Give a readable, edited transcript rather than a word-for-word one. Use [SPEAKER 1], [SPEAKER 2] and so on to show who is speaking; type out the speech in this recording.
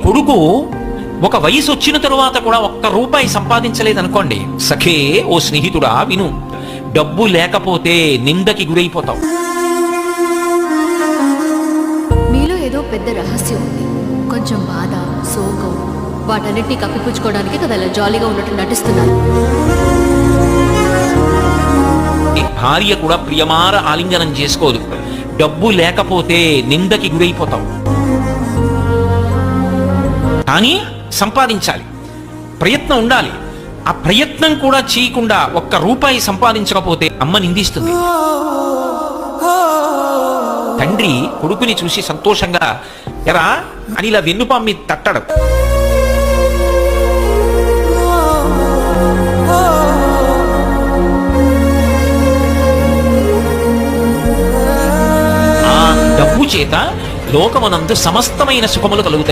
[SPEAKER 1] కొడుకు ఒక వయసు వచ్చిన తరువాత కూడా ఒక్క రూపాయి సంపాదించలేదనుకోండి, సఖే ఓ స్నేహితుడా విను, డబ్బు లేకపోతే నిందకి గురైపోతావు.
[SPEAKER 2] మీలో ఏదో పెద్ద రహస్యం ఉంది. కొంచెం బాధ, సోగం, వాటన్నిటినీ కప్పిపుచ్చుకోవడానికి కదా ఇలా జాలీగా ఉన్నట్టు నటిస్తున్నారు.
[SPEAKER 1] భార్య కూడా ప్రియమార ఆలింగనం చేసుకోదు. డబ్బు లేకపోతే నిందకి గురైపోతావు. కానీ సంపాదించాలి, ప్రయత్నం ఉండాలి. ఆ ప్రయత్నం కూడా చేయకుండా ఒక్క రూపాయి సంపాదించకపోతే అమ్మ నిందిస్తుంది. తండ్రి కొడుకుని చూసి సంతోషంగా ఎరా అని ఇలా వెన్నుపాము మీద తట్టడు. ఆ డబ్బు చేత లోకమునందు సమస్తమైన సుఖములు కలుగుతాయి.